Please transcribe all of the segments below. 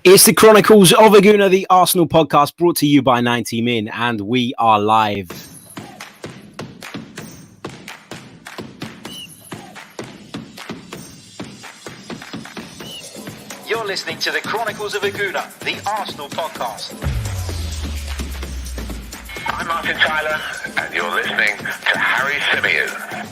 It's the Chronicles of a Gooner, the Arsenal podcast brought to you by 90 Min, and we are live. You're listening to the Chronicles of a Gooner, the Arsenal podcast. I'm Martin Tyler, and you're listening to Harry Symeou.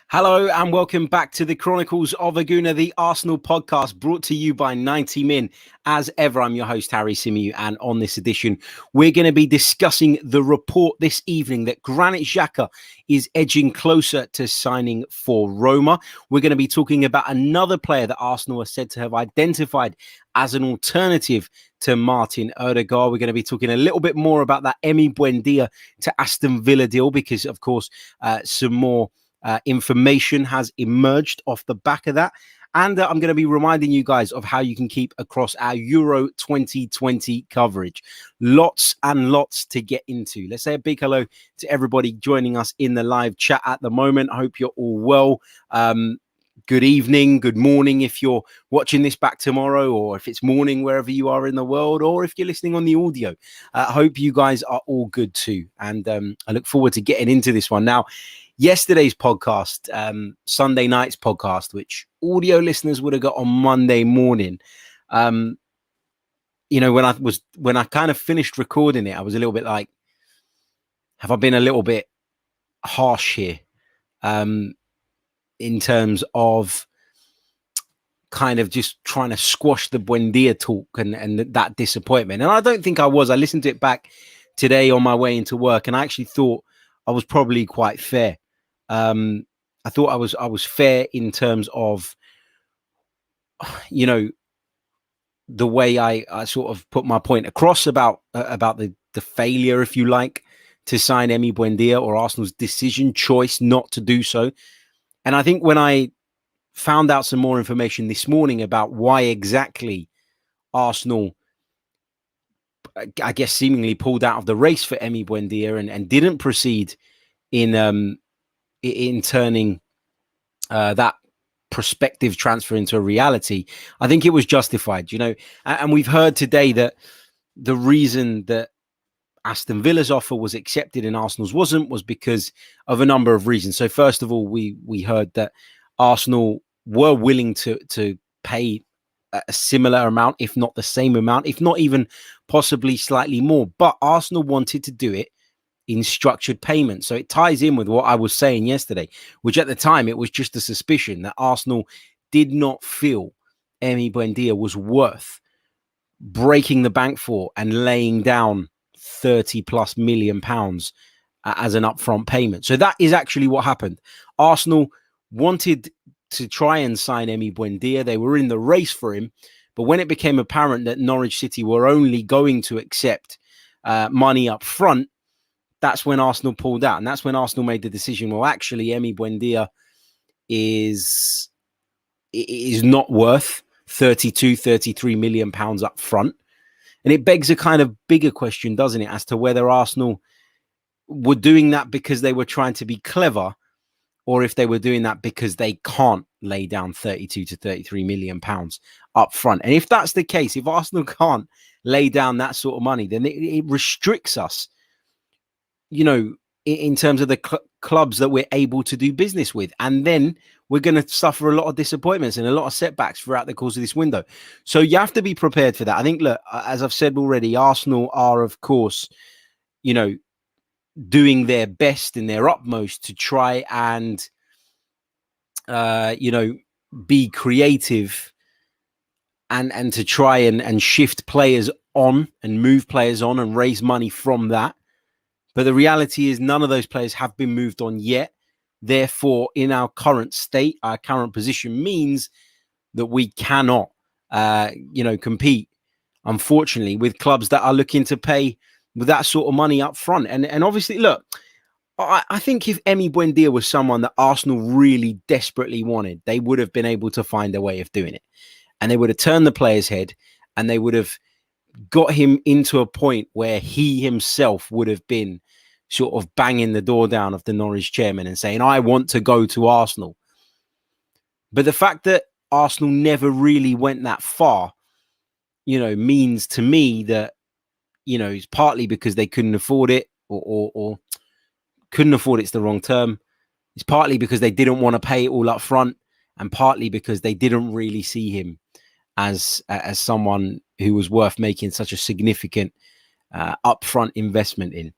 Hello and welcome back to the Chronicles of a Gooner, the Arsenal podcast brought to you by 90 Min. As ever, I'm your host, Harry Symeou, and on this edition, we're going to be discussing the report this evening that Granit Xhaka is edging closer to signing for Roma. We're going to be talking about another player that Arsenal are said to have identified as an alternative to Martin Odegaard. We're going to be talking a little bit more about that Emi Buendia to Aston Villa deal because, of course, some more information has emerged off the back of that. And I'm going to be reminding you guys of how you can keep across our Euro 2020 coverage. Lots and lots to get into. Let's say a big hello to everybody joining us in the live chat at the moment. I hope you're all well. Good evening, good morning if you're watching this back tomorrow, or if it's morning wherever you are in the world, or if you're listening on the audio. I hope you guys are all good too. And I look forward to getting into this one. Now, yesterday's podcast, Sunday night's podcast, which audio listeners would have got on Monday morning. When I kind of finished recording it, I was a little bit like, have I been a little bit harsh here? In terms of kind of just trying to squash the Buendia talk and that disappointment. And I don't think I was. I listened to it back today on my way into work, and I actually thought I was probably quite fair. I thought I was fair in terms of, the way I sort of put my point across about the failure, if you like, to sign Emi Buendia, or Arsenal's choice not to do so. And I think when I found out some more information this morning about why exactly Arsenal, I guess, seemingly pulled out of the race for Emi Buendia and didn't proceed in turning that prospective transfer into a reality, I think it was justified, and we've heard today that the reason that Aston Villa's offer was accepted and Arsenal's wasn't was because of a number of reasons. So first of all, we heard that Arsenal were willing to pay a similar amount, if not the same amount, if not even possibly slightly more. But Arsenal wanted to do it in structured payments. So it ties in with what I was saying yesterday, which at the time it was just a suspicion that Arsenal did not feel Emi Buendia was worth breaking the bank for and laying down 30 plus million pounds as an upfront payment. So that is actually what happened. Arsenal wanted to try and sign Emi Buendia. They were in the race for him. But when it became apparent that Norwich City were only going to accept money up front, that's when Arsenal pulled out. And that's when Arsenal made the decision, well, actually, Emi Buendia is not worth 32, 33 million pounds up front. And it begs a kind of bigger question, doesn't it, as to whether Arsenal were doing that because they were trying to be clever, or if they were doing that because they can't lay down 32 to 33 million pounds up front. And if that's the case, if Arsenal can't lay down that sort of money, then it restricts us, in terms of the clubs that we're able to do business with. And then we're going to suffer a lot of disappointments and a lot of setbacks throughout the course of this window. So you have to be prepared for that. I think, look, as I've said already, Arsenal are, of course, doing their best and their utmost to try and, be creative and to try and shift players on and move players on and raise money from that. But the reality is none of those players have been moved on yet. Therefore, in our current state, our current position means that we cannot, compete, unfortunately, with clubs that are looking to pay with that sort of money up front. And obviously, look, I think if Emi Buendia was someone that Arsenal really desperately wanted, they would have been able to find a way of doing it. and they would have turned the player's head, and they would have got him into a point where he himself would have been sort of banging the door down of the Norwich chairman and saying, I want to go to Arsenal. But the fact that Arsenal never really went that far, means to me that, it's partly because they couldn't afford it, or couldn't afford it's the wrong term. It's partly because they didn't want to pay it all up front, and partly because they didn't really see him as someone who was worth making such a significant upfront investment in.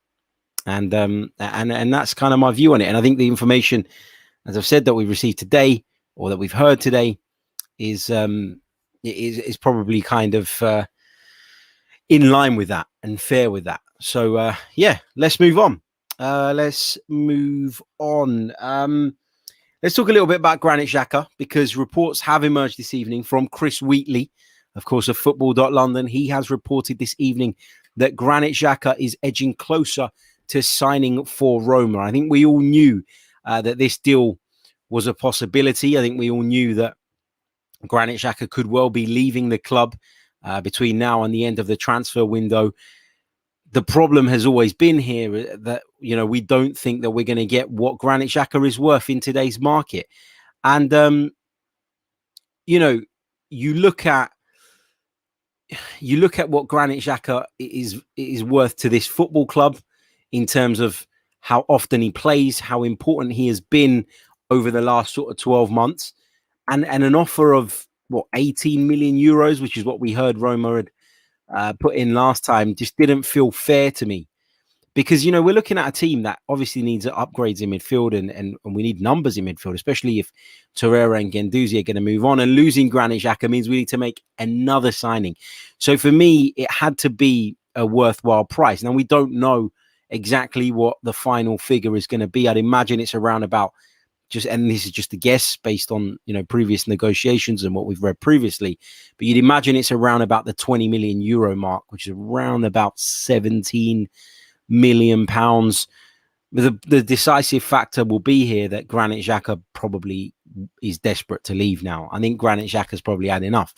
And that's kind of my view on it. And I think the information, as I've said, that we've received today, or that we've heard today, is probably kind of in line with that and fair with that. So let's move on. Let's talk a little bit about Granit Xhaka, because reports have emerged this evening from Chris Wheatley, of course, of Football.London. He has reported this evening that Granit Xhaka is edging closer to signing for Roma. I think we all knew that this deal was a possibility. I think we all knew that Granit Xhaka could well be leaving the club between now and the end of the transfer window. The problem has always been here that, we don't think that we're going to get what Granit Xhaka is worth in today's market. And, you look at what Granit Xhaka is worth to this football club in terms of how often he plays, how important he has been over the last sort of 12 months, and an offer of 18 million euros, which is what we heard Roma had put in last time, just didn't feel fair to me. Because, we're looking at a team that obviously needs upgrades in midfield, and we need numbers in midfield, especially if Torreira and Guendouzi are going to move on. And losing Granit Xhaka means we need to make another signing. So for me, it had to be a worthwhile price. Now, we don't know exactly what the final figure is going to be. I'd imagine it's around about and this is just a guess based on, previous negotiations and what we've read previously, but you'd imagine it's around about the 20 million euro mark, which is around about 17 million pounds. The decisive factor will be here that Granit Xhaka probably is desperate to leave now. I think Granit Xhaka's probably had enough.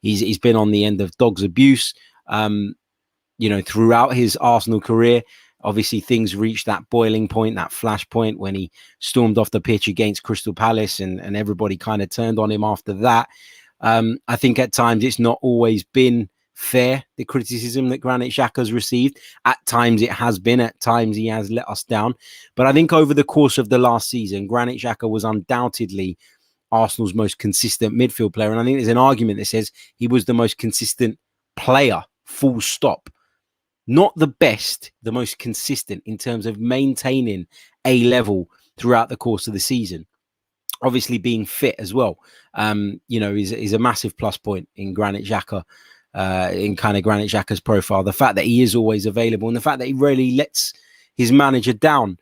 He's been on the end of dog's abuse, throughout his Arsenal career. Obviously, things reached that boiling point, that flash point, when he stormed off the pitch against Crystal Palace, and everybody kind of turned on him after that. I think at times it's not always been fair, the criticism that Granit Xhaka has received. At times it has been, at times he has let us down. But I think over the course of the last season, Granit Xhaka was undoubtedly Arsenal's most consistent midfield player. And I think there's an argument that says he was the most consistent player, full stop. Not the best, the most consistent in terms of maintaining a level throughout the course of the season. Obviously being fit as well, is a massive plus point in Granit Xhaka, in kind of Granit Xhaka's profile. The fact that he is always available, and the fact that he rarely lets his manager down,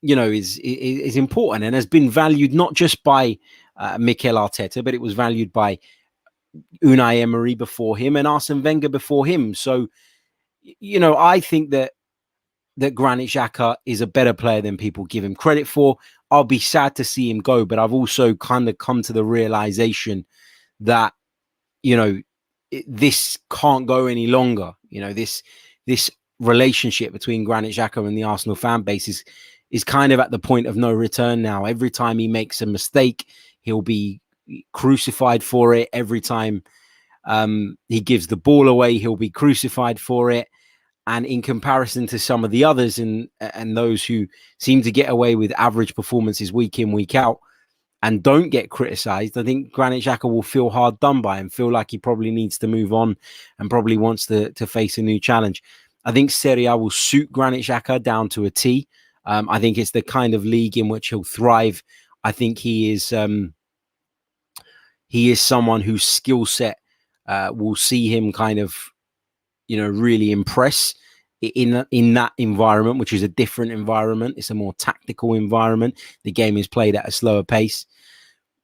is important, and has been valued not just by Mikel Arteta, but it was valued by Unai Emery before him and Arsene Wenger before him. So, I think that Granit Xhaka is a better player than people give him credit for. I'll be sad to see him go, but I've also kind of come to the realization that, this can't go any longer. This relationship between Granit Xhaka and the Arsenal fan base is kind of at the point of no return now. Every time he makes a mistake, he'll be crucified for it. Every time he gives the ball away, he'll be crucified for it. And in comparison to some of the others and those who seem to get away with average performances week in, week out, and don't get criticised, I think Granit Xhaka will feel hard done by and feel like he probably needs to move on and probably wants to face a new challenge. I think Serie A will suit Granit Xhaka down to a T. I think it's the kind of league in which he'll thrive. I think he is someone whose skill set will see him kind of, really impress in that environment, which is a different environment. It's a more tactical environment. The game is played at a slower pace.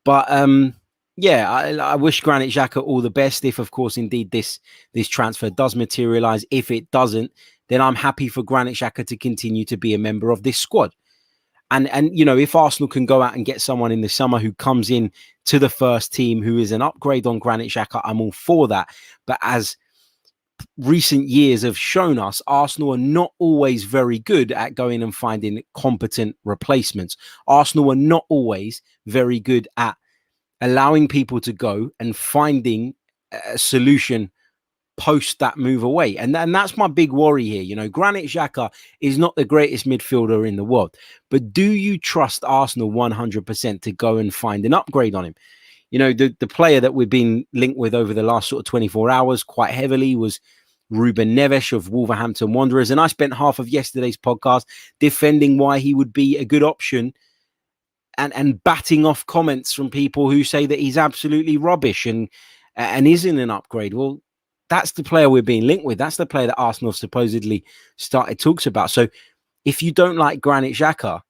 But I wish Granit Xhaka all the best. If, of course, indeed this transfer does materialize. If it doesn't, then I'm happy for Granit Xhaka to continue to be a member of this squad. And you know, if Arsenal can go out and get someone in the summer who comes in to the first team who is an upgrade on Granit Xhaka, I'm all for that. But as recent years have shown us, Arsenal are not always very good at going and finding competent replacements. Arsenal are not always very good at allowing people to go and finding a solution post that move away. And that's my big worry here. You know, Granit Xhaka is not the greatest midfielder in the world, but do you trust Arsenal 100% to go and find an upgrade on him? You know, the player that we've been linked with over the last sort of 24 hours quite heavily was Ruben Neves of Wolverhampton Wanderers. And I spent half of yesterday's podcast defending why he would be a good option and batting off comments from people who say that he's absolutely rubbish and isn't an upgrade. Well, that's the player we're being linked with. That's the player that Arsenal supposedly started talks about. So if you don't like Granit Xhaka,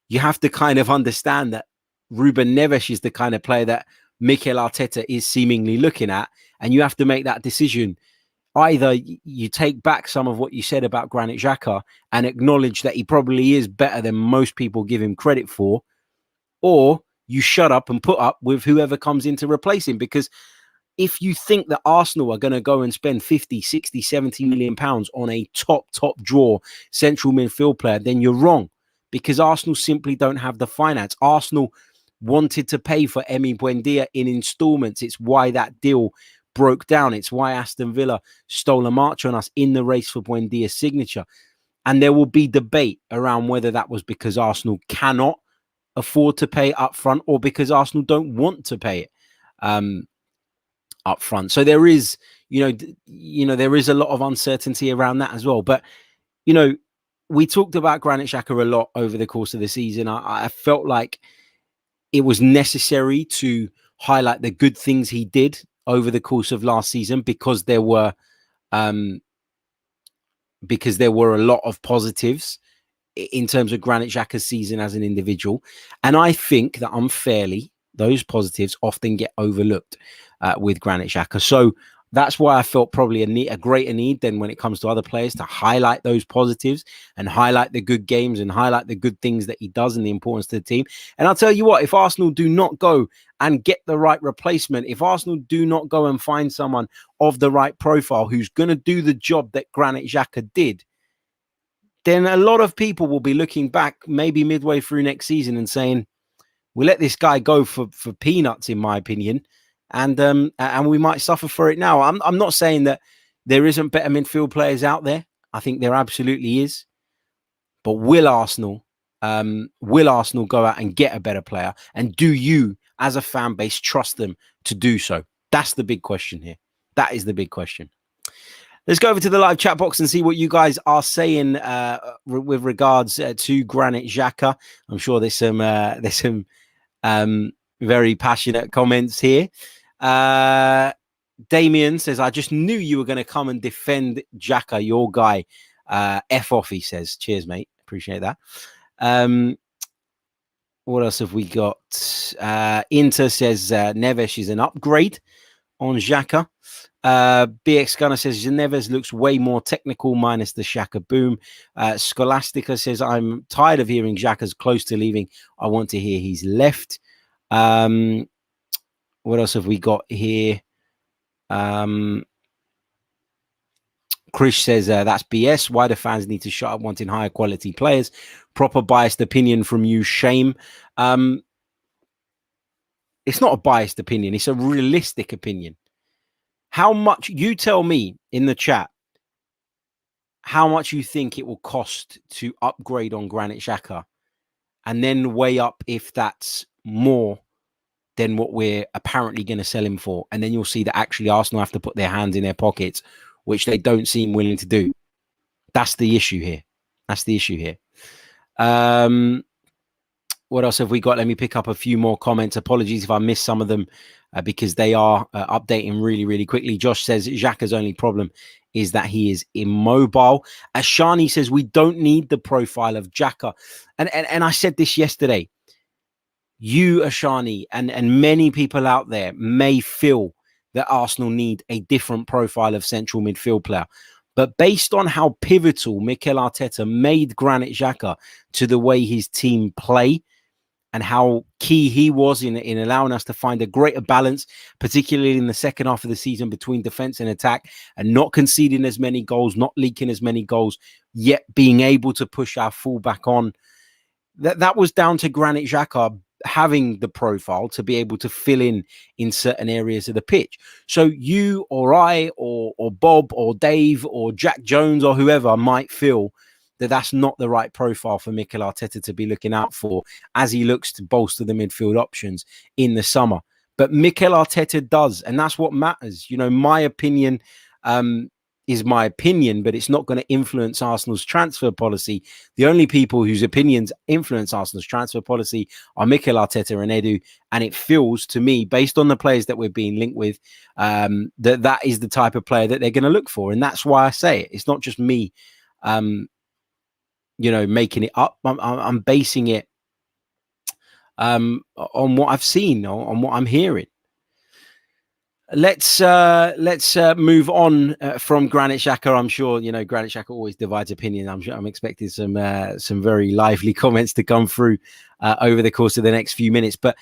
you have to kind of understand that Ruben Neves is the kind of player that Mikel Arteta is seemingly looking at. And you have to make that decision. Either you take back some of what you said about Granit Xhaka and acknowledge that he probably is better than most people give him credit for, or you shut up and put up with whoever comes in to replace him. Because if you think that Arsenal are going to go and spend 50, 60, 70 million pounds on a top draw central midfield player, then you're wrong, because Arsenal simply don't have the finance. Arsenal wanted to pay for Emi Buendia in installments. It's why that deal broke down. It's why Aston Villa stole a march on us in the race for Buendia's signature. And there will be debate around whether that was because Arsenal cannot afford to pay up front or because Arsenal don't want to pay it up front. So there is, there is a lot of uncertainty around that as well. But, you know, we talked about Granit Xhaka a lot over the course of the season. I felt like it was necessary to highlight the good things he did over the course of last season, because there were a lot of positives in terms of Granit Xhaka's season as an individual. And I think that unfairly, those positives often get overlooked with Granit Xhaka. So that's why I felt probably a greater need than when it comes to other players to highlight those positives and highlight the good games and highlight the good things that he does and the importance to the team. And I'll tell you what, if Arsenal do not go and get the right replacement, if Arsenal do not go and find someone of the right profile who's going to do the job that Granit Xhaka did, then a lot of people will be looking back maybe midway through next season and saying, we let this guy go for peanuts, in my opinion. And we might suffer for it now. I'm not saying that there isn't better midfield players out there. I think there absolutely is. But will Arsenal go out and get a better player? And do you, as a fan base, trust them to do so? That's the big question here. That is the big question. Let's go over to the live chat box and see what you guys are saying with regards to Granit Xhaka. I'm sure there's some very passionate comments here. Damien says, I just knew you were going to come and defend Xhaka, your guy. F off, he says. Cheers, mate. Appreciate that. What else have we got? Inter says Neves is an upgrade on Xhaka. BX Gunner says Neves looks way more technical minus the Xhaka boom. Scholastica says, I'm tired of hearing Xhaka's close to leaving. I want to hear he's left. What else have we got here? Chris says that's BS. Why do fans need to shut up wanting higher quality players? Proper biased opinion from you, Shame. It's not a biased opinion. It's a realistic opinion. How much, you tell me in the chat, how much you think it will cost to upgrade on Granit Xhaka, and then weigh up if that's more than what we're apparently going to sell him for. And then you'll see that actually Arsenal have to put their hands in their pockets, which they don't seem willing to do. That's the issue here. That's the issue here. What else have we got? Let me pick up a few more comments. Apologies if I missed some of them because they are updating really, really quickly. Josh says Xhaka's only problem is that he is immobile. Ashani says we don't need the profile of Xhaka. And I said this yesterday. You, Ashani, and many people out there may feel that Arsenal need a different profile of central midfield player. But based on how pivotal Mikel Arteta made Granit Xhaka to the way his team play, and how key he was in allowing us to find a greater balance, particularly in the second half of the season between defense and attack, and not conceding as many goals, not leaking as many goals, yet being able to push our fullback on. That was down to Granit Xhaka having the profile to be able to fill in certain areas of the pitch. So you or I or Bob or Dave or Jack Jones or whoever might feel that that's not the right profile for Mikel Arteta to be looking out for as he looks to bolster the midfield options in the summer. But Mikel Arteta does, and that's what matters. You know, my opinion is my opinion, but it's not going to influence Arsenal's transfer policy. The only people whose opinions influence Arsenal's transfer policy are Mikel Arteta and Edu, and it feels to me, based on the players that we're being linked with, that is the type of player that they're going to look for, and that's why I say it. It's not just me making it up. I'm basing it on what I've seen, on what I'm hearing. Let's move on from Granit Xhaka. I'm sure Granit Xhaka always divides opinion. I'm expecting some very lively comments to come through over the course of the next few minutes. But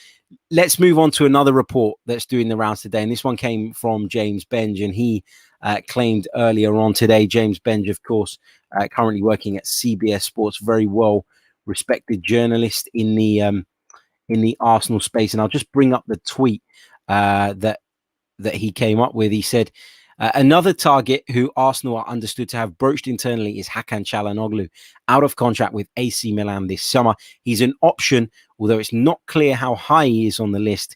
let's move on to another report that's doing the rounds today, and this one came from James Benge, and he claimed earlier on today. James Benge, of course, currently working at CBS Sports, very well respected journalist in the Arsenal space. And I'll just bring up the tweet that he came up with. He said, another target who Arsenal are understood to have broached internally is Hakan Calhanoglu, out of contract with AC Milan this summer. He's an option, although it's not clear how high he is on the list,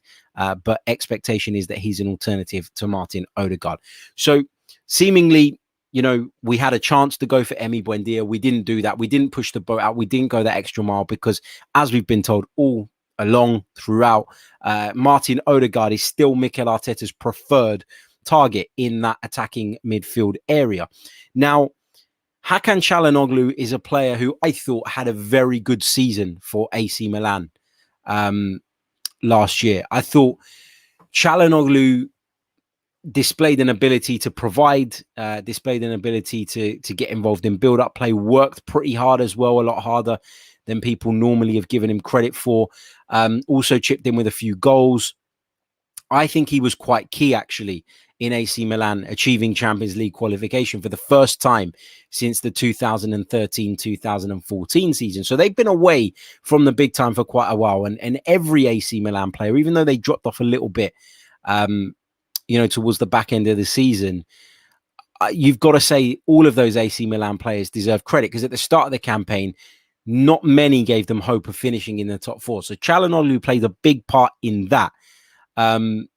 but expectation is that he's an alternative to Martin Odegaard. So seemingly, we had a chance to go for Emi Buendia. We didn't do that. We didn't push the boat out. We didn't go that extra mile because, as we've been told all along throughout, Martin Odegaard is still Mikel Arteta's preferred target in that attacking midfield area. Now, Hakan Calhanoglu is a player who I thought had a very good season for AC Milan last year. I thought Calhanoglu displayed an ability to provide, displayed an ability to get involved in build-up play, worked pretty hard as well, a lot harder than people normally have given him credit for. Also chipped in with a few goals. I think he was quite key, actually, in AC Milan achieving Champions League qualification for the first time since the 2013-2014 season. So they've been away from the big time for quite a while. And every AC Milan player, even though they dropped off a little bit, towards the back end of the season, you've got to say all of those AC Milan players deserve credit, because at the start of the campaign, not many gave them hope of finishing in the top four. So Calhanoglu played a big part in that. And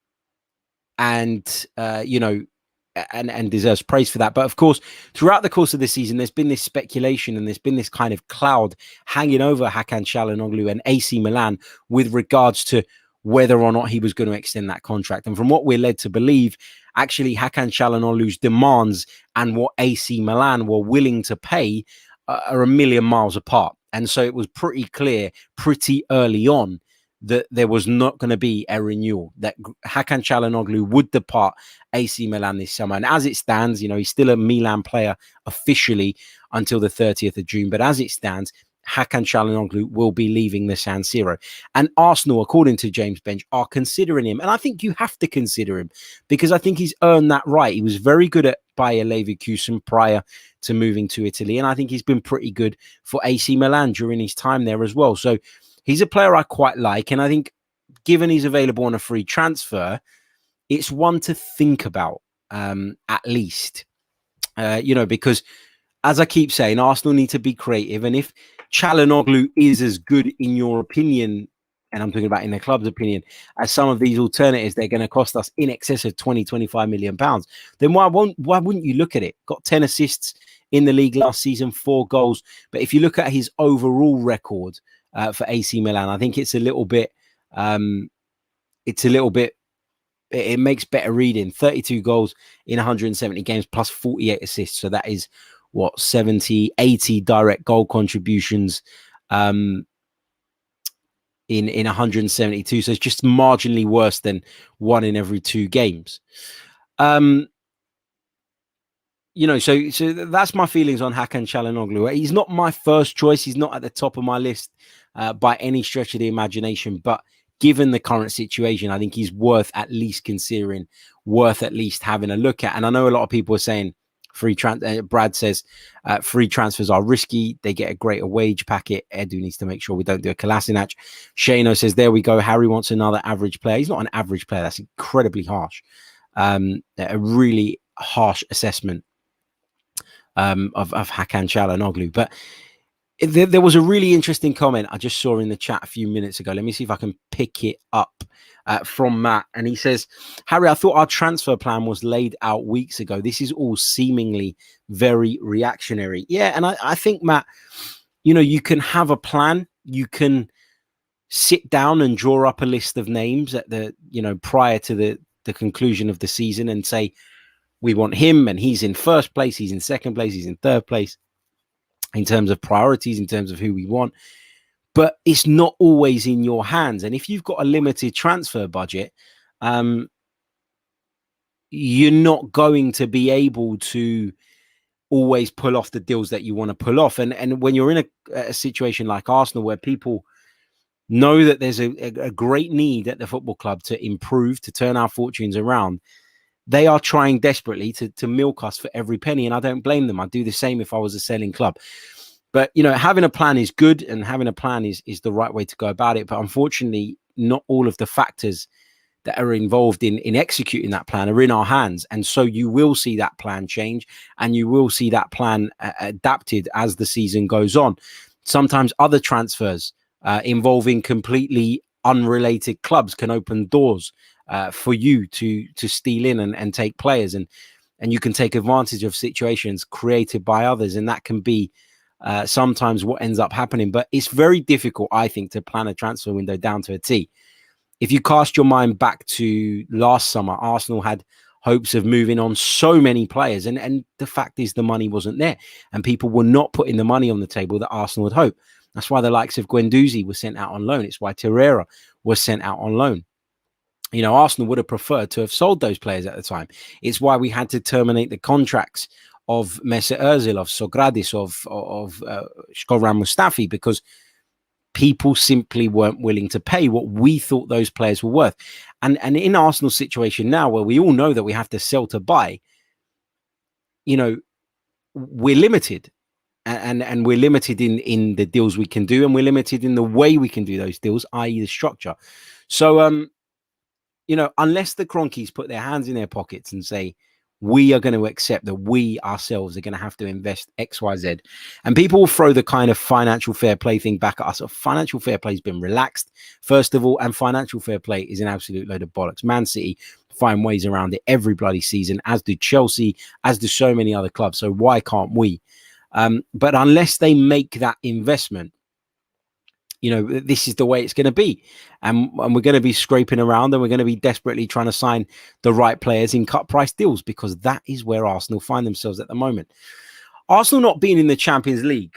deserves praise for that. But of course, throughout the course of the season, there's been this speculation and there's been this kind of cloud hanging over Hakan Calhanoglu and AC Milan with regards to whether or not he was going to extend that contract. And from what we're led to believe, actually Hakan Calhanoglu's demands and what AC Milan were willing to pay are a million miles apart. And so it was pretty clear pretty early on that there was not going to be a renewal, that Hakan Calhanoglu would depart AC Milan this summer. And as it stands, he's still a Milan player officially until the 30th of June. But as it stands, Hakan Calhanoglu will be leaving the San Siro. And Arsenal, according to James Benge, are considering him. And I think you have to consider him because I think he's earned that right. He was very good at Bayer Leverkusen prior to moving to Italy. And I think he's been pretty good for AC Milan during his time there as well. So he's a player I quite like. And I think given he's available on a free transfer, it's one to think about, at least, because as I keep saying, Arsenal need to be creative. And if Calhanoglu is as good, in your opinion, and I'm talking about in the club's opinion, as some of these alternatives, they're going to cost us in excess of 20-25 million pounds, then why wouldn't you look at it? Got 10 assists in the league last season, 4 goals. But if you look at his overall record for AC Milan, I think it makes better reading. 32 goals in 170 games plus 48 assists. So that is 80 direct goal contributions in 172. So it's just marginally worse than 1 in every 2 games. So that's my feelings on Hakan Calhanoglu. He's not my first choice. He's not at the top of my list by any stretch of the imagination. But given the current situation, I think he's worth at least considering, worth at least having a look at. And I know a lot of people are saying Brad says free transfers are risky. They get a greater wage packet. Edu needs to make sure we don't do a Kolasinac. Shano says, there we go. Harry wants another average player. He's not an average player. That's incredibly harsh. A really harsh assessment of Hakan Calhanoglu. But there was a really interesting comment I just saw in the chat a few minutes ago. Let me see if I can pick it up from Matt. And he says, Harry, I thought our transfer plan was laid out weeks ago. This is all seemingly very reactionary. Yeah, and I think, Matt, you can have a plan. You can sit down and draw up a list of names at prior to the conclusion of the season and say, we want him, and he's in first place, he's in second place, he's in third place in terms of priorities, in terms of who we want. But it's not always in your hands. And if you've got a limited transfer budget, you're not going to be able to always pull off the deals that you want to pull off. And when you're in a situation like Arsenal, where people know that there's a great need at the football club to improve, to turn our fortunes around, they are trying desperately to milk us for every penny. And I don't blame them. I'd do the same if I was a selling club. But, having a plan is good, and having a plan is the right way to go about it. But unfortunately, not all of the factors that are involved in executing that plan are in our hands. And so you will see that plan change, and you will see that plan adapted as the season goes on. Sometimes other transfers involving completely unrelated clubs can open doors for you to steal in and take players, and you can take advantage of situations created by others, and that can be sometimes what ends up happening. But it's very difficult, I think, to plan a transfer window down to a T. If you cast your mind back to last summer, Arsenal had hopes of moving on so many players, and the fact is the money wasn't there, and people were not putting the money on the table that Arsenal had hoped. That's why the likes of Guendouzi was sent out on loan. It's why Torreira was sent out on loan. Arsenal would have preferred to have sold those players at the time. It's why we had to terminate the contracts of Mesut Ozil, of Sokratis, of Shkodran Mustafi, because people simply weren't willing to pay what we thought those players were worth. And in Arsenal's situation now, where we all know that we have to sell to buy, we're limited. And we're limited in the deals we can do, and we're limited in the way we can do those deals, i.e. the structure. So, unless the Cronkies put their hands in their pockets and say, we are going to accept that we ourselves are going to have to invest X, Y, Z, and people will throw the kind of financial fair play thing back at us. Financial fair play has been relaxed, first of all, and financial fair play is an absolute load of bollocks. Man City find ways around it every bloody season, as do Chelsea, as do so many other clubs. So why can't we? But unless they make that investment, this is the way it's going to be. And we're going to be scraping around, and we're going to be desperately trying to sign the right players in cut price deals, because that is where Arsenal find themselves at the moment. Arsenal not being in the Champions League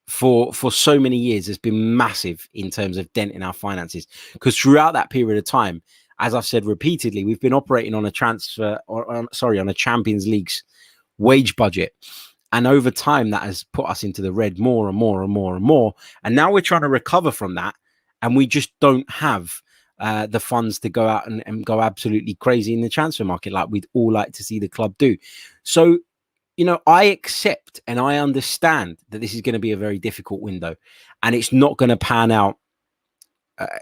for so many years has been massive in terms of denting our finances, because throughout that period of time, as I've said repeatedly, we've been operating on a on a Champions League's wage budget, and over time that has put us into the red more and more and more and more, and now we're trying to recover from that, and we just don't have the funds to go out and go absolutely crazy in the transfer market like we'd all like to see the club do. So I accept and I understand that this is going to be a very difficult window, and it's not going to pan out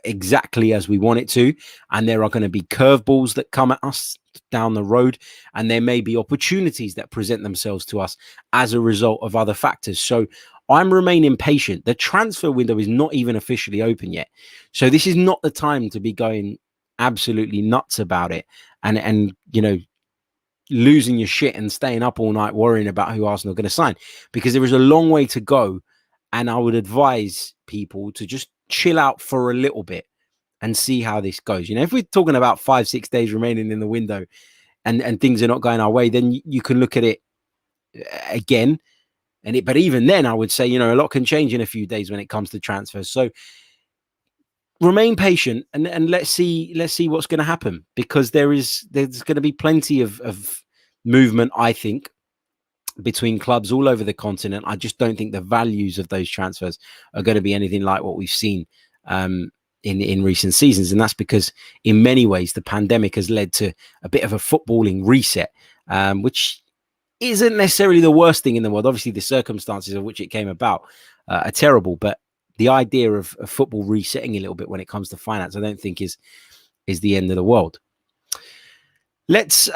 exactly as we want it to, and there are going to be curveballs that come at us down the road, and there may be opportunities that present themselves to us as a result of other factors. So I'm remaining patient. The transfer window is not even officially open yet, so this is not the time to be going absolutely nuts about it and losing your shit and staying up all night worrying about who Arsenal are going to sign, because there is a long way to go, and I would advise people to just chill out for a little bit and see how this goes. If we're talking about 5-6 days remaining in the window and things are not going our way, then you can look at it again. But even then, I would say, a lot can change in a few days when it comes to transfers. So remain patient and let's see what's going to happen, because there's going to be plenty of movement, I think, between clubs all over the continent. I just don't think the values of those transfers are going to be anything like what we've seen in recent seasons. And that's because in many ways, the pandemic has led to a bit of a footballing reset, which isn't necessarily the worst thing in the world. Obviously, the circumstances of which it came about are terrible, but the idea of football resetting a little bit when it comes to finance, I don't think is the end of the world. Let's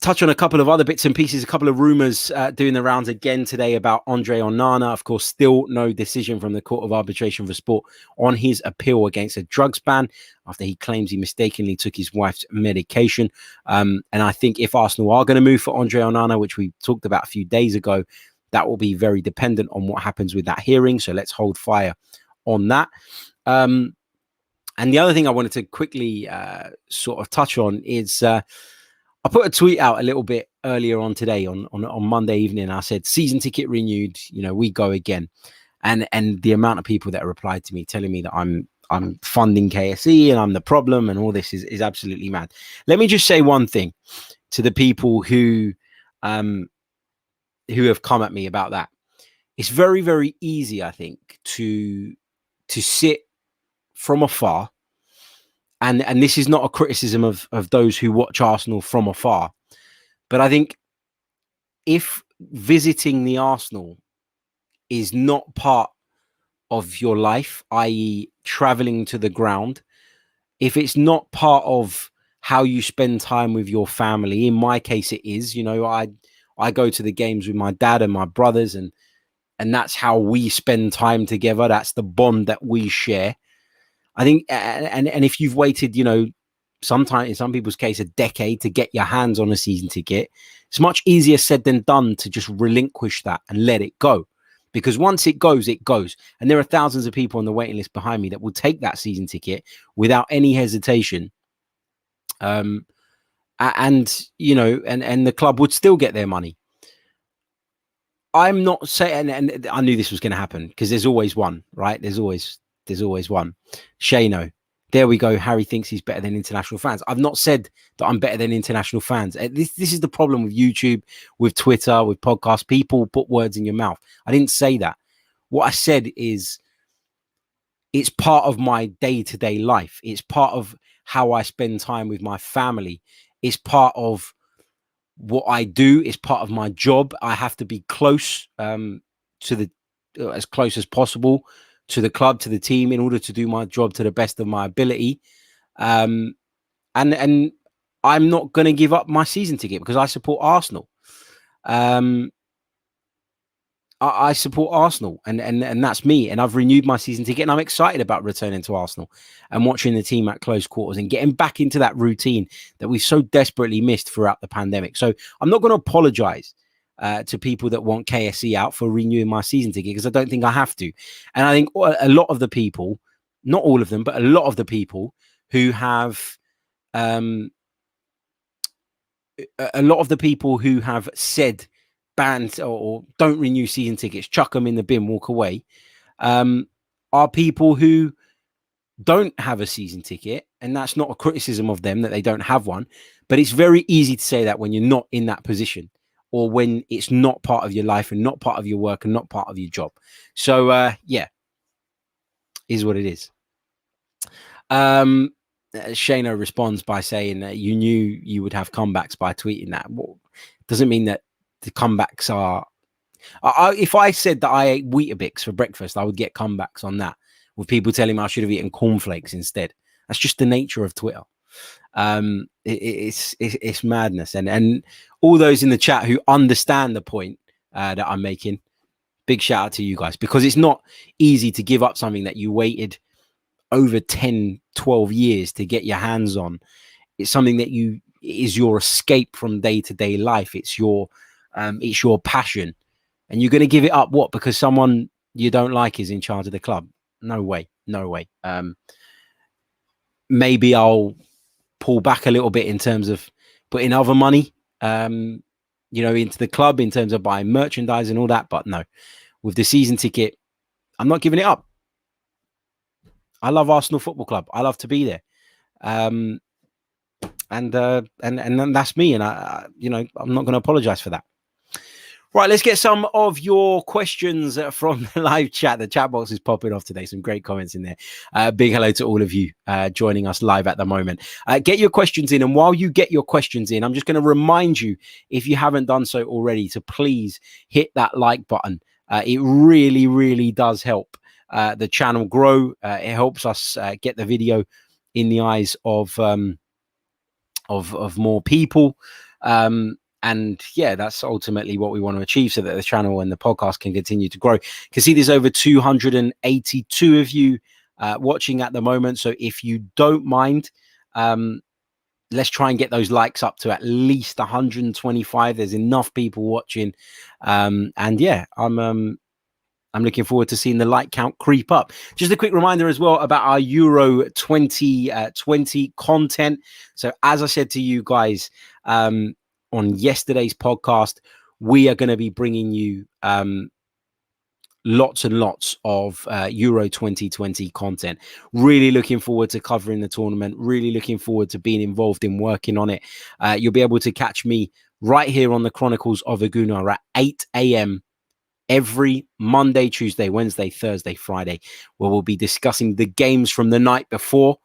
touch on a couple of other bits and pieces, a couple of rumours doing the rounds again today about Andre Onana. Of course, still no decision from the Court of Arbitration for Sport on his appeal against a drugs ban after he claims he mistakenly took his wife's medication. And I think if Arsenal are going to move for Andre Onana, which we talked about a few days ago, that will be very dependent on what happens with that hearing. So let's hold fire on that. And the other thing I wanted to quickly sort of touch on is I put a tweet out a little bit earlier on today on Monday evening. I said, season ticket renewed, we go again. And the amount of people that replied to me telling me that I'm funding KSE and I'm the problem and all this is absolutely mad. Let me just say one thing to the people who have come at me about that. It's very, very easy, I think, to sit from afar. And this is not a criticism of those who watch Arsenal from afar. But I think if visiting the Arsenal is not part of your life, i.e. traveling to the ground, if it's not part of how you spend time with your family, in my case it is, I go to the games with my dad and my brothers and that's how we spend time together. That's the bond that we share. I think, and if you've waited, sometimes in some people's case, a decade to get your hands on a season ticket, it's much easier said than done to just relinquish that and let it go. Because once it goes, it goes. And there are thousands of people on the waiting list behind me that will take that season ticket without any hesitation. And the club would still get their money. I'm not saying, and I knew this was going to happen because there's always one, right? There's always one. Symeou. There we go. Harry thinks he's better than international fans. I've not said that I'm better than international fans. This is the problem with YouTube, with Twitter, with podcasts. People put words in your mouth. I didn't say that. What I said is it's part of my day-to-day life. It's part of how I spend time with my family. It's part of what I do. It's part of my job. I have to be close as close as possible to the club, to the team, in order to do my job to the best of my ability. And I'm not going to give up my season ticket because I support Arsenal. I support Arsenal and that's me. And I've renewed my season ticket and I'm excited about returning to Arsenal and watching the team at close quarters and getting back into that routine that we've so desperately missed throughout the pandemic. So I'm not going to apologize to people that want KSE out for renewing my season ticket because I don't think I have to. And I think a lot of the people, not all of them, but a lot of the people who have said banned or don't renew season tickets, chuck them in the bin, walk away, are people who don't have a season ticket. And that's not a criticism of them that they don't have one, but it's very easy to say that when you're not in that position, or when it's not part of your life and not part of your work and not part of your job. So, is what it is. Shano responds by saying that you knew you would have comebacks by tweeting that. Well, doesn't mean that the comebacks are... if I said that I ate Weetabix for breakfast, I would get comebacks on that, with people telling me I should have eaten cornflakes instead. That's just the nature of Twitter. It's madness, and all those in the chat who understand the point that I'm making, big shout out to you guys, because it's not easy to give up something that you waited over 10-12 years to get your hands on. It's something that is your escape from day-to-day life. It's your passion, and you're going to give it up because someone you don't like is in charge of the club? No way. Maybe I'll pull back a little bit in terms of putting other money, into the club in terms of buying merchandise and all that. But no, with the season ticket, I'm not giving it up. I love Arsenal Football Club. I love to be there. and then that's me. And I'm not going to apologize for that. Right, let's get some of your questions from the live chat. The chat box is popping off today. Some great comments in there. Big hello to all of you joining us live at the moment. Get your questions in. And while you get your questions in, I'm just going to remind you, if you haven't done so already, to please hit that like button. It really, really does help the channel grow. It helps us get the video in the eyes of more people. And yeah, that's ultimately what we want to achieve, so that the channel and the podcast can continue to grow. You can see there's over 282 of you watching at the moment. So if you don't mind, let's try and get those likes up to at least 125. There's enough people watching. And yeah, I'm looking forward to seeing the like count creep up. Just a quick reminder as well about our Euro 2020 content. So as I said to you guys, on yesterday's podcast, we are going to be bringing you lots and lots of Euro 2020 content. Really looking forward to covering the tournament. Really looking forward to being involved in working on it. You'll be able to catch me right here on the Chronicles of a Gooner at 8 a.m. every Monday, Tuesday, Wednesday, Thursday, Friday, where we'll be discussing the games from the night before,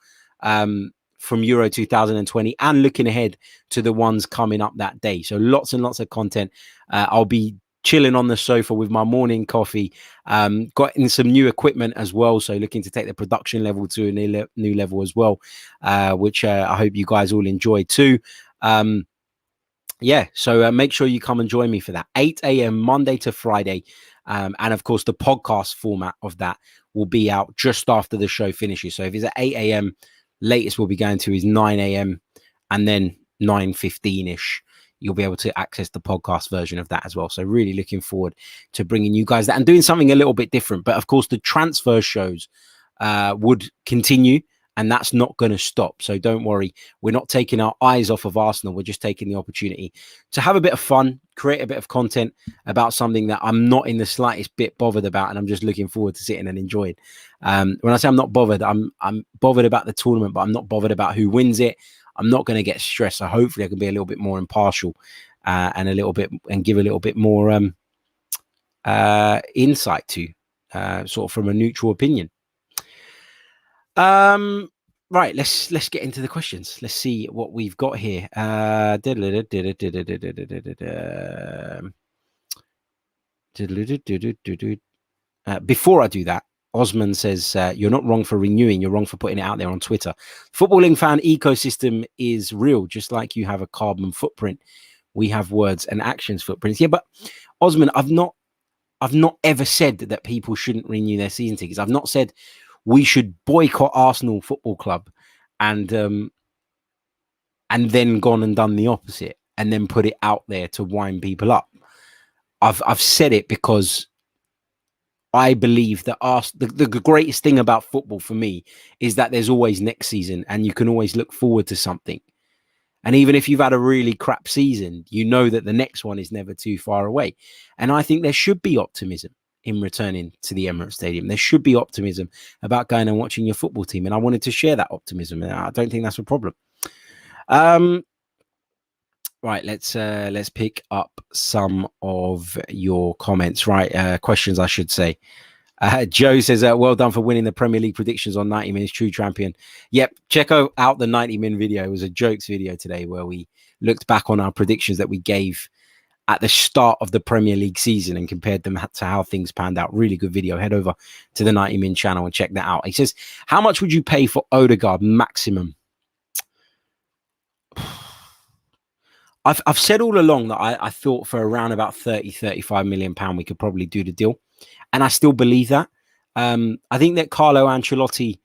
from Euro 2020, and looking ahead to the ones coming up that day. So lots and lots of content. I'll be chilling on the sofa with my morning coffee. Got in some new equipment as well, so looking to take the production level to a new level as well, which I hope you guys all enjoy too. Yeah, so make sure you come and join me for that. 8 a.m. Monday to Friday. And of course, the podcast format of that will be out just after the show finishes. So if it's at 8 a.m., latest we'll be going to is 9 a.m. and then 9:15-ish. You'll be able to access the podcast version of that as well. So really looking forward to bringing you guys that and doing something a little bit different. But of course, the transfer shows would continue, and that's not going to stop. So don't worry. We're not taking our eyes off of Arsenal. We're just taking the opportunity to have a bit of fun, create a bit of content about something that I'm not in the slightest bit bothered about. And I'm just looking forward to sitting and enjoying. When I say I'm not bothered, I'm bothered about the tournament, but I'm not bothered about who wins it. I'm not going to get stressed. So hopefully I can be a little bit more impartial and give a little bit more insight to sort of from a neutral opinion. Right, let's get into the questions. Let's see what we've got here. Before I do that, Osman says, you're not wrong for renewing, you're wrong for putting it out there on Twitter. Footballing fan ecosystem is real, just like you have a carbon footprint. We have words and actions footprints. Yeah, but Osman, I've not ever said that people shouldn't renew their season tickets. I've not said we should boycott Arsenal Football Club and then gone and done the opposite and then put it out there to wind people up. I've said it because I believe that the greatest thing about football for me is that there's always next season and you can always look forward to something. And even if you've had a really crap season, you know that the next one is never too far away. And I think there should be optimism in returning to the Emirates Stadium. There should be optimism about going and watching your football team. And I wanted to share that optimism. And I don't think that's a problem. Right, let's pick up some of your comments. Right, questions, I should say. Joe says, well done for winning the Premier League predictions on 90 Minutes True Champion. Yep, check out the 90 Min video. It was a jokes video today where we looked back on our predictions that we gave at the start of the Premier League season and compared them to how things panned out. Really good video. Head over to the 90 Min channel and check that out. He says, how much would you pay for Odegaard maximum? I've said all along that I thought for around about 35 million pound we could probably do the deal. And I still believe that. I think that Carlo Ancelotti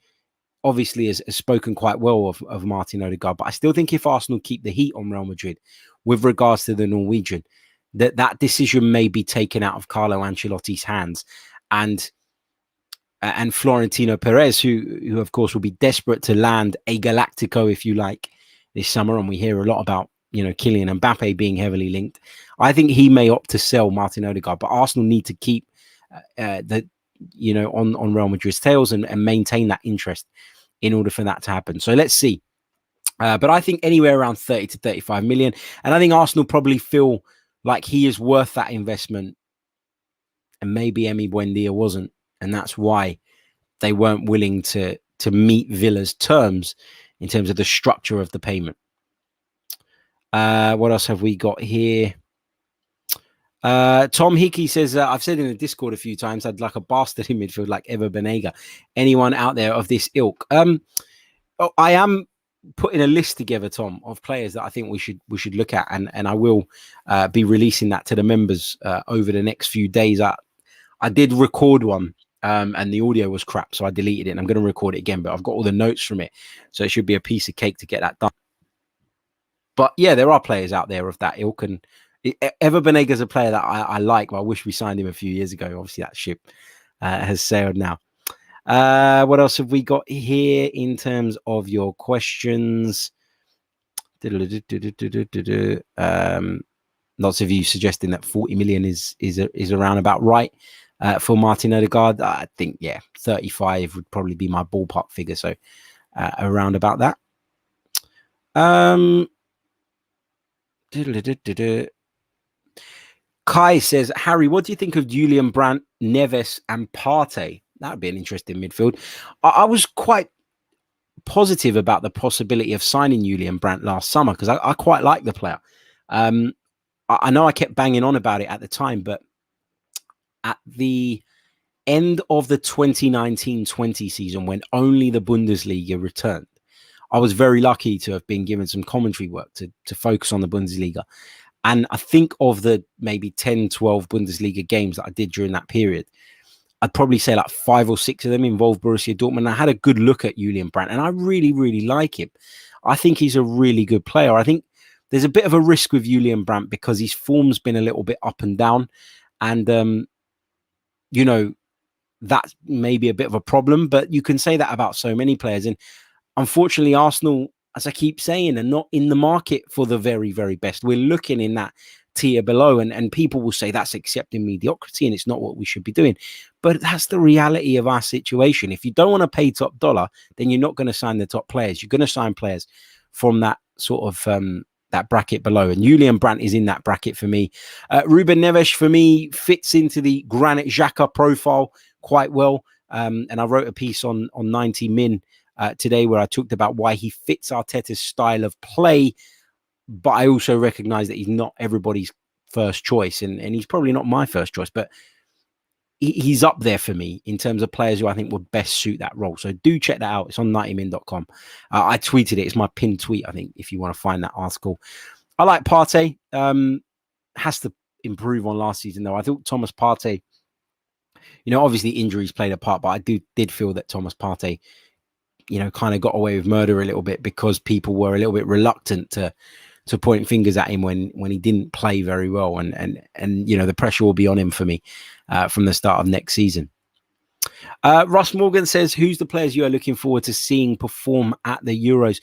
obviously has spoken quite well of Martin Odegaard, but I still think if Arsenal keep the heat on Real Madrid with regards to the Norwegian, that decision may be taken out of Carlo Ancelotti's hands. And Florentino Perez, who of course will be desperate to land a Galactico, if you like, this summer. And we hear a lot about, Kylian Mbappe being heavily linked. I think he may opt to sell Martin Odegaard, but Arsenal need to keep on Real Madrid's tails and maintain that interest in order for that to happen. So let's see. But I think anywhere around 30 to 35 million. And I think Arsenal probably feel like he is worth that investment. And maybe Emi Buendia wasn't. And that's why they weren't willing to meet Villa's terms in terms of the structure of the payment. What else have we got here? Tom Hickey says, I've said in the Discord a few times, I'd like a bastard in midfield like Ever Banega. Anyone out there of this ilk? I am putting a list together, Tom, of players that I think we should look at, and I will be releasing that to the members over the next few days. I did record one, and the audio was crap, so I deleted it. And I'm going to record it again, but I've got all the notes from it, so it should be a piece of cake to get that done. But yeah, there are players out there of that ilk, and Ever Banega's a player that I like, but I wish we signed him a few years ago. Obviously, that ship has sailed now. What else have we got here in terms of your questions? Lots of you suggesting that 40 million is around about right for Martin Odegaard. I think, 35 would probably be my ballpark figure. So around about that. Kai says, Harry, what do you think of Julian Brandt, Neves, and Partey? That would be an interesting midfield. I was quite positive about the possibility of signing Julian Brandt last summer because I quite like the player. I know I kept banging on about it at the time, but at the end of the 2019-20 season, when only the Bundesliga returned, I was very lucky to have been given some commentary work to focus on the Bundesliga. And I think of the maybe 10, 12 Bundesliga games that I did during that period, I'd probably say like 5 or 6 of them involved Borussia Dortmund. I had a good look at Julian Brandt, and I really, really like him. I think he's a really good player. I think there's a bit of a risk with Julian Brandt because his form's been a little bit up and down. And, that's maybe a bit of a problem, but you can say that about so many players. And unfortunately, Arsenal, as I keep saying, are not in the market for the very, very best. We're looking in that tier below, and people will say that's accepting mediocrity and it's not what we should be doing. But that's the reality of our situation. If you don't want to pay top dollar, then you're not going to sign the top players. You're going to sign players from that sort of that bracket below. And Julian Brandt is in that bracket for me. Ruben Neves, for me, fits into the Granit Xhaka profile quite well. And I wrote a piece on 90 Min today where I talked about why he fits Arteta's style of play. But I also recognize that he's not everybody's first choice. And he's probably not my first choice, but he's up there for me in terms of players who I think would best suit that role. So do check that out. It's on 90min.com. I tweeted it. It's my pinned tweet, I think, if you want to find that article. I like Partey. Has to improve on last season, though. I thought Thomas Partey, obviously injuries played a part, but I did feel that Thomas Partey, kind of got away with murder a little bit because people were a little bit reluctant to point fingers at him when he didn't play very well. And the pressure will be on him for me from the start of next season. Russ Morgan says, who's the players you are looking forward to seeing perform at the Euros?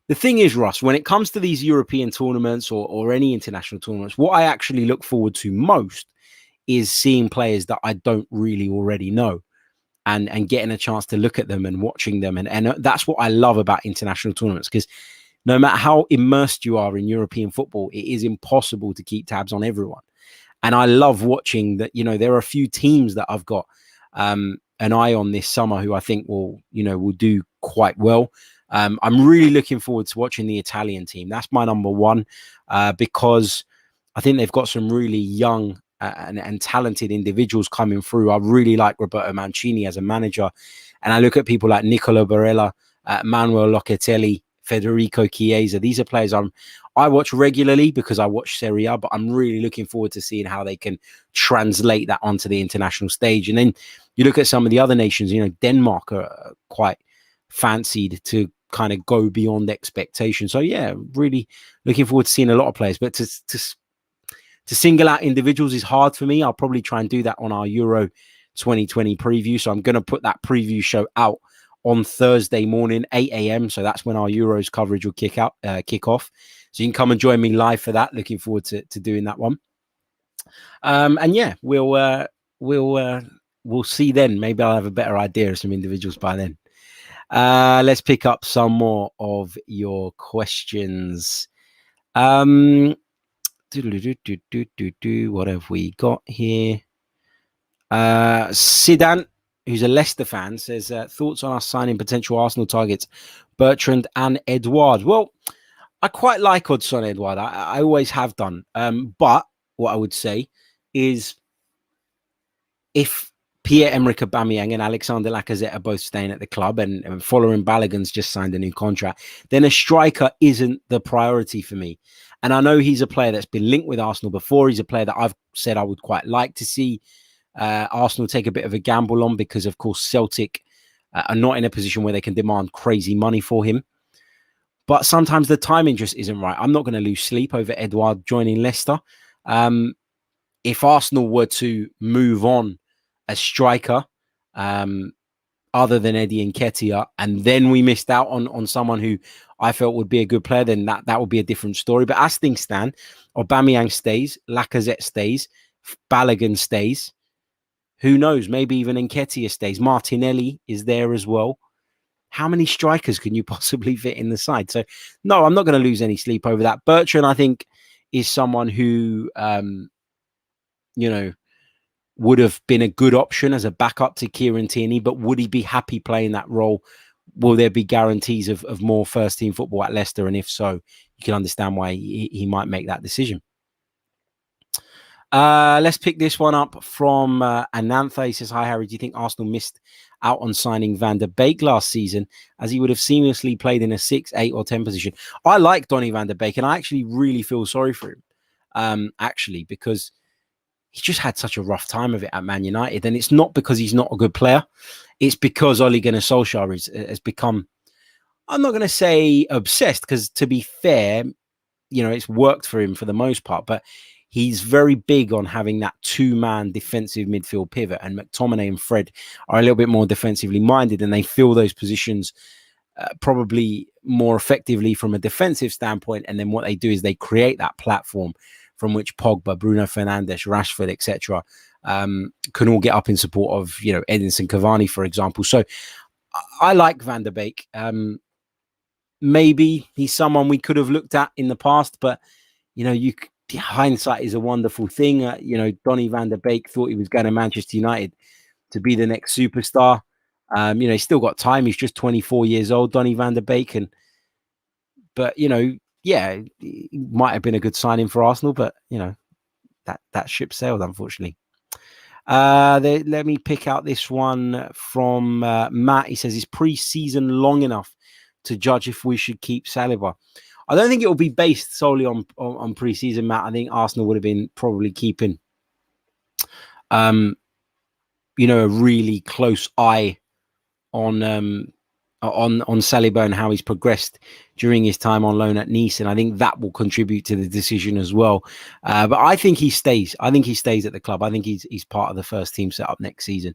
The thing is, Russ, when it comes to these European tournaments or any international tournaments, what I actually look forward to most is seeing players that I don't really already know and getting a chance to look at them and watching them. And that's what I love about international tournaments, because no matter how immersed you are in European football, it is impossible to keep tabs on everyone. And I love watching that, there are a few teams that I've got an eye on this summer who I think will do quite well. I'm really looking forward to watching the Italian team. That's my number one, because I think they've got some really young and talented individuals coming through. I really like Roberto Mancini as a manager. And I look at people like Nicola Barella, Manuel Locatelli, Federico Chiesa. These are players I watch regularly because I watch Serie A, but I'm really looking forward to seeing how they can translate that onto the international stage. And then you look at some of the other nations, Denmark are quite fancied to kind of go beyond expectation. So yeah, really looking forward to seeing a lot of players, but to single out individuals is hard for me. I'll probably try and do that on our Euro 2020 preview. So I'm going to put that preview show out on Thursday morning, 8 a.m. So that's when our Euros coverage will kick off. So you can come and join me live for that. Looking forward to doing that one. And yeah, we'll see then. Maybe I'll have a better idea of some individuals by then. Let's pick up some more of your questions. What have we got here? Sidan, who's a Leicester fan, says, thoughts on us signing potential Arsenal targets, Bertrand and Edouard. Well, I quite like Odsonne Edouard. I always have done. But what I would say is, if Pierre-Emerick Aubameyang and Alexander Lacazette are both staying at the club, and following Balogun's just signed a new contract, then a striker isn't the priority for me. And I know he's a player that's been linked with Arsenal before. He's a player that I've said I would quite like to see Arsenal take a bit of a gamble on, because, of course, Celtic are not in a position where they can demand crazy money for him. But sometimes the timing just isn't right. I'm not going to lose sleep over Edouard joining Leicester. If Arsenal were to move on a striker other than Eddie Nketiah, and then we missed out on someone who I felt would be a good player, then that would be a different story. But as things stand, Aubameyang stays, Lacazette stays, Balogun stays. Who knows? Maybe even Nketiah stays. Martinelli is there as well. How many strikers can you possibly fit in the side? So, no, I'm not going to lose any sleep over that. Bertrand, I think, is someone who, would have been a good option as a backup to Kieran Tierney, but would he be happy playing that role? Will there be guarantees of more first-team football at Leicester? And if so, you can understand why he might make that decision. Let's pick this one up from Anantha. He says, hi, Harry, do you think Arsenal missed out on signing Van der Beek last season, as he would have seamlessly played in a 6, 8 or 10 position? I like Donny van der Beek, and I actually really feel sorry for him, because he just had such a rough time of it at Man United. And it's not because he's not a good player. It's because Ole Gunnar Solskjaer has become, I'm not going to say obsessed, because to be fair, it's worked for him for the most part, but he's very big on having that two-man defensive midfield pivot, and McTominay and Fred are a little bit more defensively minded, and they fill those positions probably more effectively from a defensive standpoint. And then what they do is they create that platform from which Pogba, Bruno Fernandes, Rashford, etc., can all get up in support of, Edinson Cavani, for example. So I like Van der Beek. Maybe he's someone we could have looked at in the past, but hindsight is a wonderful thing. Donny van der Beek thought he was going to Manchester United to be the next superstar. He's still got time. He's just 24 years old, Donny van der Beek. But it might have been a good signing for Arsenal, but, that ship sailed, unfortunately. Let me pick out this one from Matt. He says, is pre-season long enough to judge if we should keep Saliba? I don't think it will be based solely on pre-season, Matt. I think Arsenal would have been probably keeping, a really close eye on Saliba and how he's progressed during his time on loan at Nice, and I think that will contribute to the decision as well. But I think he stays. I think he stays at the club. I think he's part of the first team set up next season.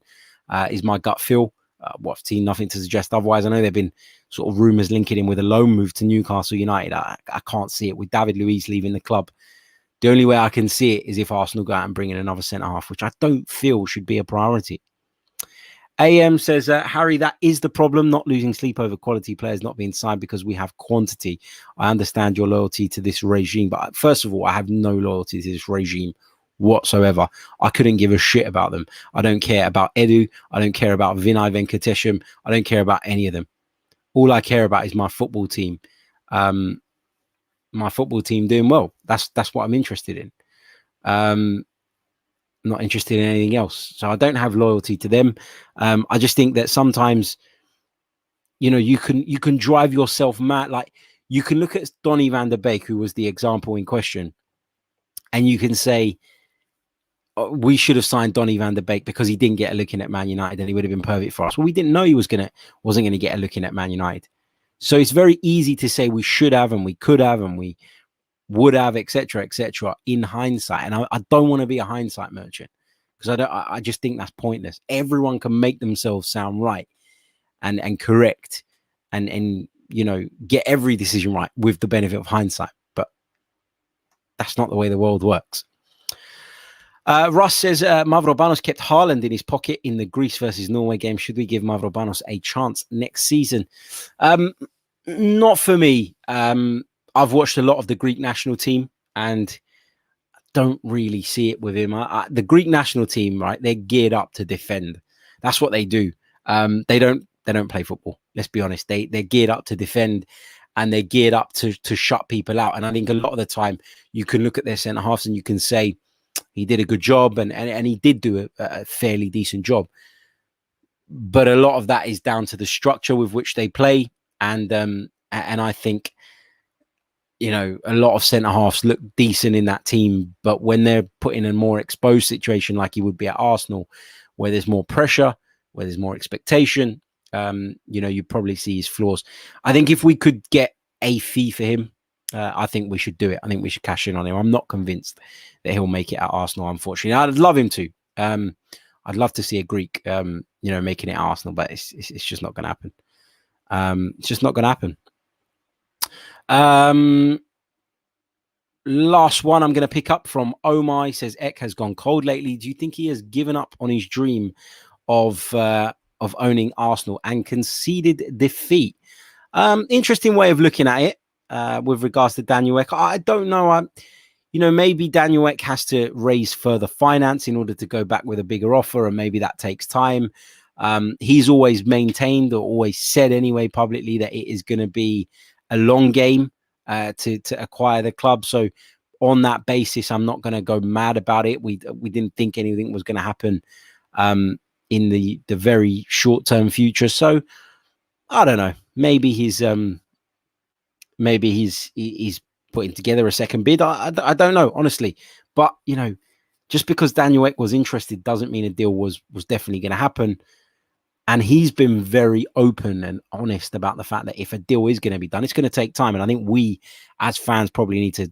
Is my gut feel. I've seen nothing to suggest otherwise. I know there've been sort of rumours linking him with a loan move to Newcastle United. I can't see it with David Luiz leaving the club. The only way I can see it is if Arsenal go out and bring in another centre-half, which I don't feel should be a priority. AM says, Harry, that is the problem, not losing sleep over quality players not being signed because we have quantity. I understand your loyalty to this regime, but first of all, I have no loyalty to this regime whatsoever. I couldn't give a shit about them. I don't care about Edu. I don't care about Vinay Venkatesham. I don't care about any of them. All I care about is my football team. My football team doing well. That's what I'm interested in. Not interested in anything else. So I don't have loyalty to them. I just think that sometimes, you can drive yourself mad. Like, you can look at Donny van der Beek, who was the example in question, and you can say, we should have signed Donny van der Beek because he didn't get a look in at Man United and he would have been perfect for us. Well, we didn't know he wasn't going to get a look in at Man United. So it's very easy to say we should have and we could have and we would have, etc., in hindsight. And I don't want to be a hindsight merchant, because I just think that's pointless. Everyone can make themselves sound right and correct and get every decision right with the benefit of hindsight. But that's not the way the world works. Russ says Mavropanos kept Haaland in his pocket in the Greece versus Norway game. Should we give Mavropanos a chance next season? Not for me. I've watched a lot of the Greek national team and don't really see it with him. The Greek national team, right? They're geared up to defend. That's what they do. They don't play football. Let's be honest. They're geared up to defend, and they're geared up to shut people out. And I think a lot of the time you can look at their centre halves and you can say he did a good job, and he did do a fairly decent job. But a lot of that is down to the structure with which they play, and I think, you know, a lot of centre halves look decent in that team, but when they're put in a more exposed situation like he would be at Arsenal, where there's more pressure, where there's more expectation, you know, you probably see his flaws. I think if we could get a fee for him, I think we should do it. I think we should cash in on him. I'm not convinced that he'll make it at Arsenal, unfortunately. I'd love him to. I'd love to see a Greek, you know, making it at Arsenal, but it's just not going to happen. It's just not going to happen. Last one I'm going to pick up from Omar. He says Ek has gone cold lately. Do you think he has given up on his dream of owning Arsenal and conceded defeat? Interesting way of looking at it with regards to Daniel Ek. I don't know. You know, maybe Daniel Ek has to raise further finance in order to go back with a bigger offer, and maybe that takes time. He's always maintained, or always said anyway publicly, that it is going to be a long game to acquire the club. So on that basis, I'm not going to go mad about it. We didn't think anything was going to happen in the very short-term future. So I don't know. Maybe he's putting together a second bid. I don't know, honestly. But, you know, just because Daniel Ek was interested doesn't mean a deal was definitely going to happen. And he's been very open and honest about the fact that if a deal is going to be done, it's going to take time. And I think we, as fans, probably need to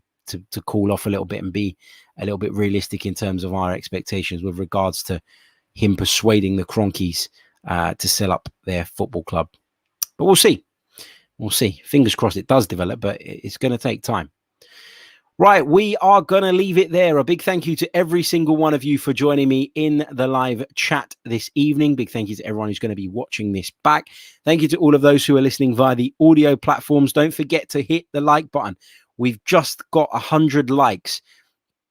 cool off a little bit and be a little bit realistic in terms of our expectations with regards to him persuading the Cronkies to sell up their football club. But we'll see. We'll see. Fingers crossed it does develop, but it's going to take time. Right, we are going to leave it there. A big thank you to every single one of you for joining me in the live chat this evening. Big thank you to everyone who's going to be watching this back. Thank you to all of those who are listening via the audio platforms. Don't forget to hit the like button. We've just got 100 likes,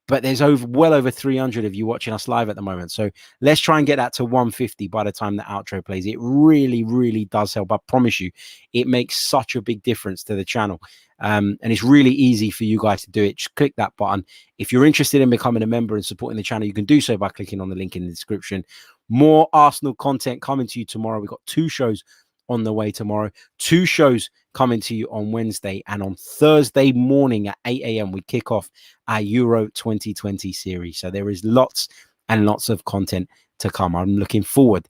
but there's well over 300 of you watching us live at the moment. So let's try and get that to 150 by the time the outro plays. It really, really does help. I promise you, it makes such a big difference to the channel. And it's really easy for you guys to do it. Just click that button. If you're interested in becoming a member and supporting the channel, you can do so by clicking on the link in the description. More Arsenal content coming to you tomorrow. We've got 2 shows on the way tomorrow, 2 shows coming to you on Wednesday, and on Thursday morning at 8 a.m. we kick off our Euro 2020 series. So there is lots and lots of content to come. I'm looking forward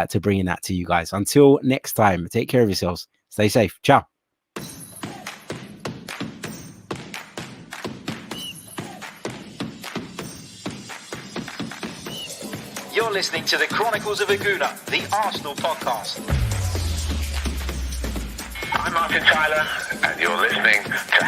to bringing that to you guys. Until next time, take care of yourselves. Stay safe. Ciao. You're listening to the Chronicles of a Gooner, the Arsenal podcast. I'm Martin Tyler, and you're listening to